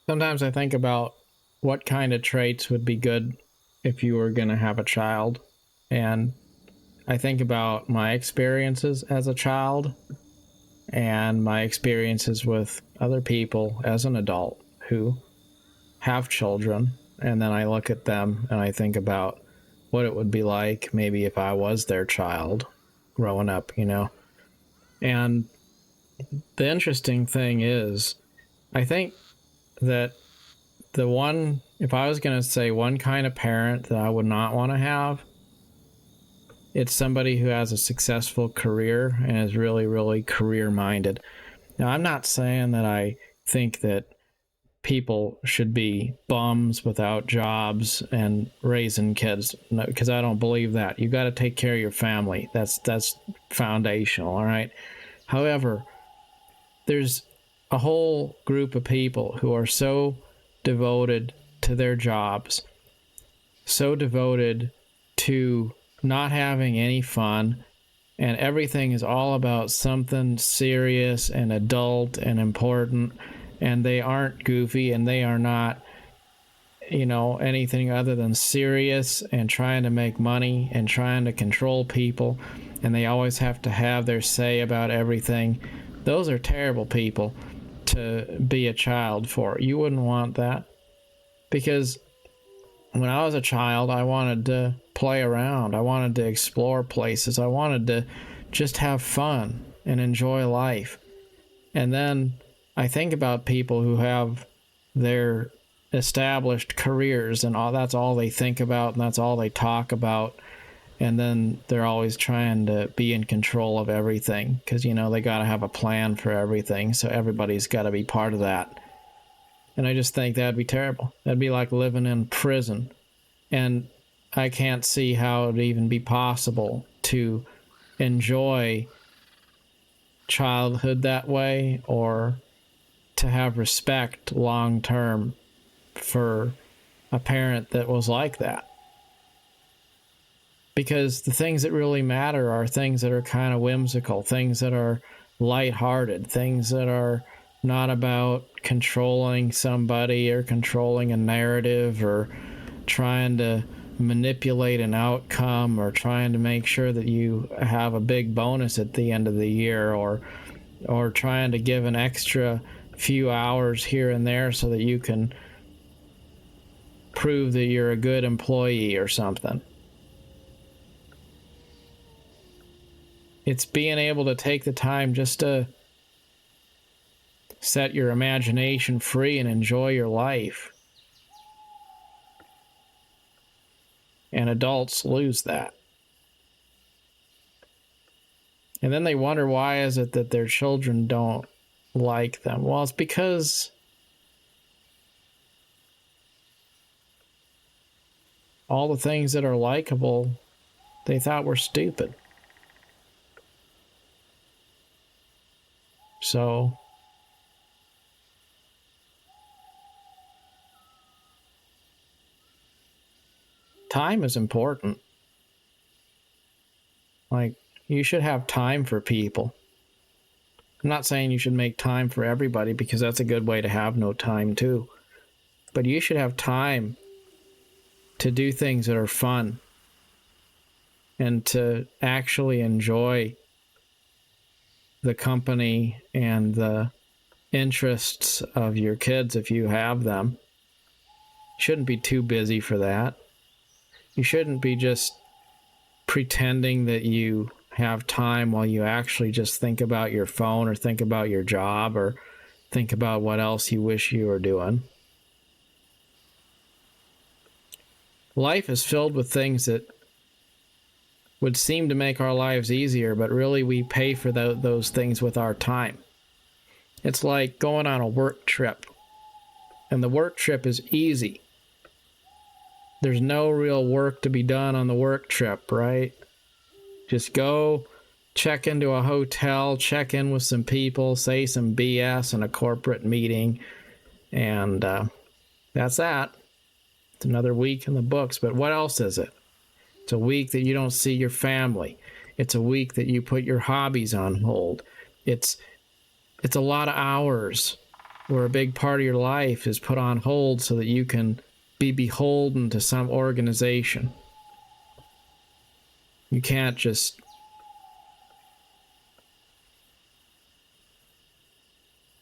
Sometimes I think about what kind of traits would be good if you were going to have a child. And I think about my experiences as a child and my experiences with other people as an adult who have children. And then I look at them and I think about what it would be like maybe if I was their child growing up. And the interesting thing is, I think that if I was going to say one kind of parent that I would not want to have, it's somebody who has a successful career and is really, really career minded. Now, I'm not saying that I think that people should be bums without jobs and raising kids, because I don't believe that. You got to take care of your family. That's foundational, all right? However, there's a whole group of people who are so devoted to their jobs, so devoted to not having any fun, and everything is all about something serious and adult and important, and they aren't goofy and they are not anything other than serious and trying to make money and trying to control people, and they always have to have their say about everything. Those are terrible people to be a child for. You wouldn't want that, because when I was a child, I wanted to play around. I wanted to explore places. I wanted to just have fun and enjoy life. And then I think about people who have their established careers and that's all they think about and that's all they talk about. And then they're always trying to be in control of everything because, they got to have a plan for everything. So everybody's got to be part of that. And I just think that'd be terrible. That'd be like living in prison. And I can't see how it'd even be possible to enjoy childhood that way or to have respect long term for a parent that was like that. Because the things that really matter are things that are kind of whimsical, things that are lighthearted, things that are not about controlling somebody or controlling a narrative or trying to manipulate an outcome or trying to make sure that you have a big bonus at the end of the year or trying to give an extra few hours here and there so that you can prove that you're a good employee or something. It's being able to take the time just to set your imagination free and enjoy your life. And adults lose that. And then they wonder, why is it that their children don't like them? Well, it's because all the things that are likable, they thought were stupid. So time is important. Like, you should have time for people. I'm not saying you should make time for everybody, because that's a good way to have no time too. But you should have time to do things that are fun and to actually enjoy the company and the interests of your kids if you have them. You shouldn't be too busy for that. You shouldn't be just pretending that you have time while you actually just think about your phone or think about your job or think about what else you wish you were doing. Life is filled with things that would seem to make our lives easier, but really we pay for those things with our time. It's like going on a work trip, and the work trip is easy. There's no real work to be done on the work trip, right? Just go, check into a hotel, check in with some people, say some BS in a corporate meeting, and that's that. It's another week in the books, but what else is it? It's a week that you don't see your family. It's a week that you put your hobbies on hold. It's a lot of hours where a big part of your life is put on hold so that you can be beholden to some organization. You can't just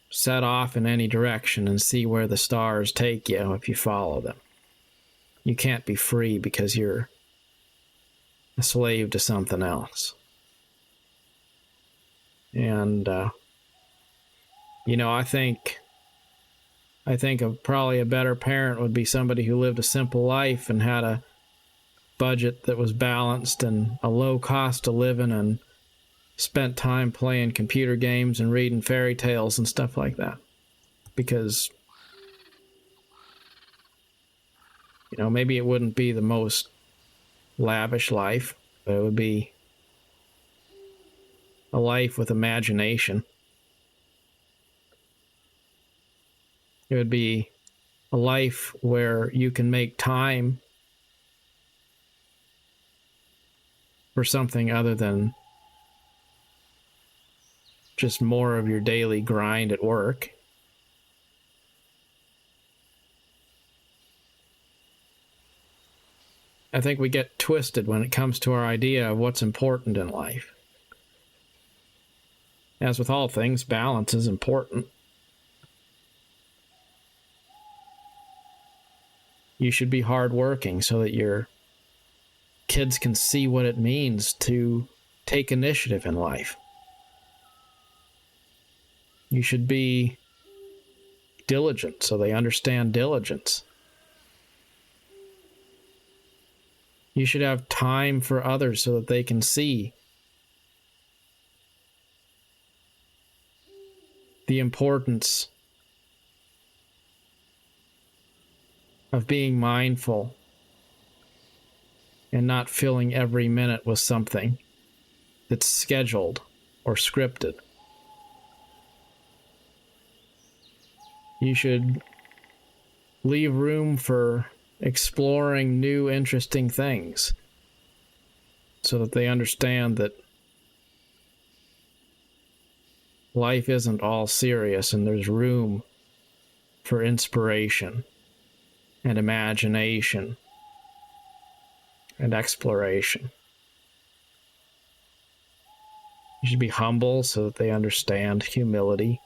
set off in any direction and see where the stars take you if you follow them. You can't be free because you're a slave to something else. And, I think probably a better parent would be somebody who lived a simple life and had a budget that was balanced and a low cost of living and spent time playing computer games and reading fairy tales and stuff like that. Because, maybe it wouldn't be the most lavish life, but it would be a life with imagination. It would be a life where you can make time for something other than just more of your daily grind at work. I think we get twisted when it comes to our idea of what's important in life. As with all things, balance is important. You should be hardworking so that your kids can see what it means to take initiative in life. You should be diligent so they understand diligence. You should have time for others so that they can see the importance of being mindful and not filling every minute with something that's scheduled or scripted. You should leave room for exploring new, interesting things so that they understand that life isn't all serious and there's room for inspiration and imagination and exploration. You should be humble so that they understand humility.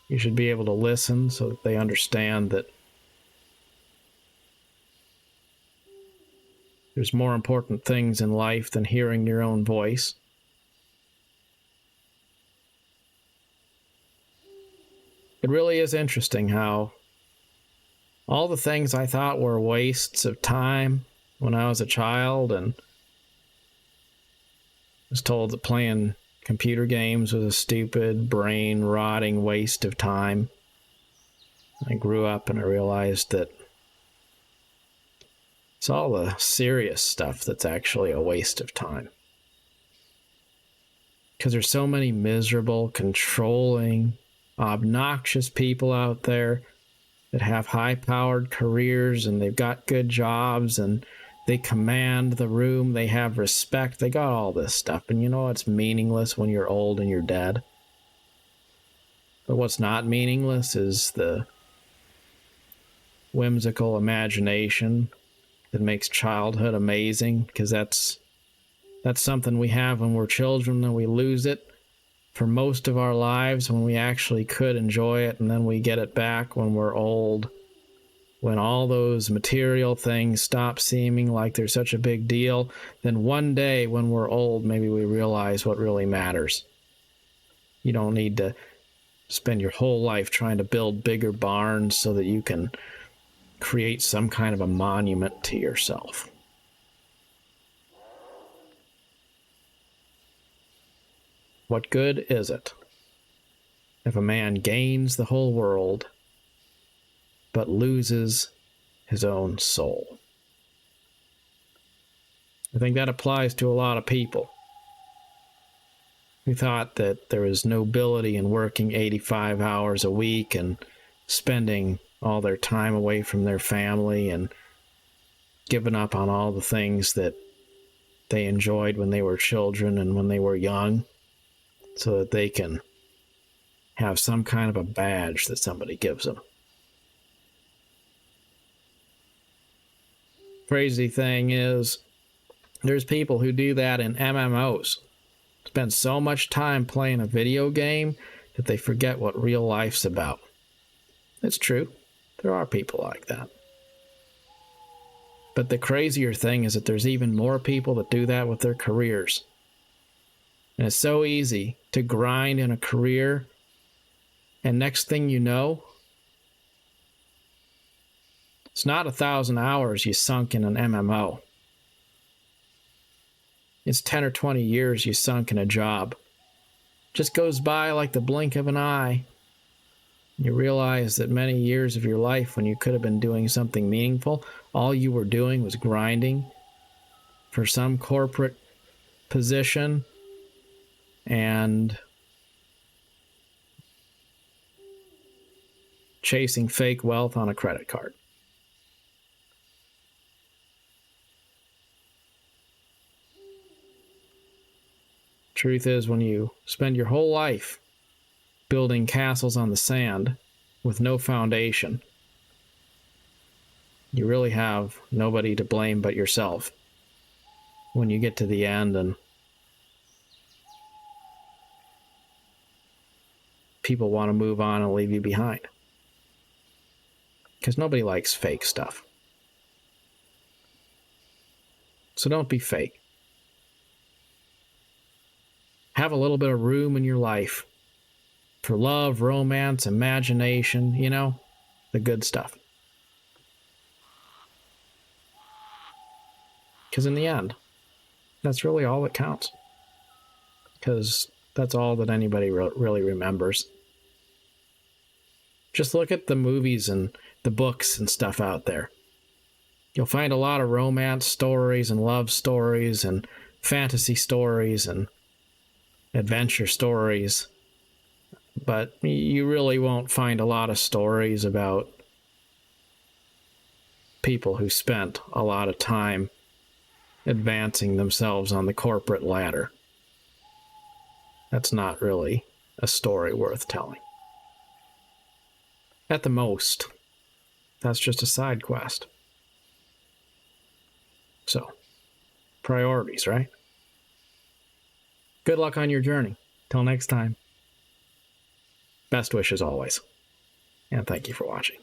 You should be able to listen so that they understand that there's more important things in life than hearing your own voice. It really is interesting how all the things I thought were wastes of time when I was a child and was told that playing computer games was a stupid, brain-rotting waste of time. I grew up and I realized that it's all the serious stuff that's actually a waste of time. Because there's so many miserable, controlling, obnoxious people out there that have high-powered careers and they've got good jobs and they command the room, they have respect, they got all this stuff. And it's meaningless when you're old and you're dead. But what's not meaningless is the whimsical imagination that makes childhood amazing, because that's something we have when we're children and we lose it for most of our lives when we actually could enjoy it, and then we get it back when we're old, when all those material things stop seeming like they're such a big deal. Then one day when we're old, maybe we realize what really matters. You don't need to spend your whole life trying to build bigger barns so that you can create some kind of a monument to yourself. What good is it if a man gains the whole world but loses his own soul? I think that applies to a lot of people who thought that there was nobility in working 85 hours a week and spending all their time away from their family and giving up on all the things that they enjoyed when they were children and when they were young, so that they can have some kind of a badge that somebody gives them. Crazy thing is, there's people who do that in MMOs. Spend so much time playing a video game that they forget what real life's about. It's true. There are people like that. But the crazier thing is that there's even more people that do that with their careers. And it's so easy to grind in a career, and next thing you know, it's not 1,000 hours you sunk in an MMO. It's 10 or 20 years you sunk in a job. Just goes by like the blink of an eye. You realize that many years of your life, when you could have been doing something meaningful, all you were doing was grinding for some corporate position and chasing fake wealth on a credit card. Truth is, when you spend your whole life building castles on the sand with no foundation, you really have nobody to blame but yourself when you get to the end and people want to move on and leave you behind. Because nobody likes fake stuff. So don't be fake. Have a little bit of room in your life for love, romance, imagination, you know, the good stuff. Because in the end, that's really all that counts. Because that's all that anybody really remembers. Just look at the movies and the books and stuff out there. You'll find a lot of romance stories and love stories and fantasy stories and adventure stories, but you really won't find a lot of stories about people who spent a lot of time advancing themselves on the corporate ladder. That's not really a story worth telling. At the most, that's just a side quest. So, priorities, right? Good luck on your journey. Till next time. Best wishes always. And thank you for watching.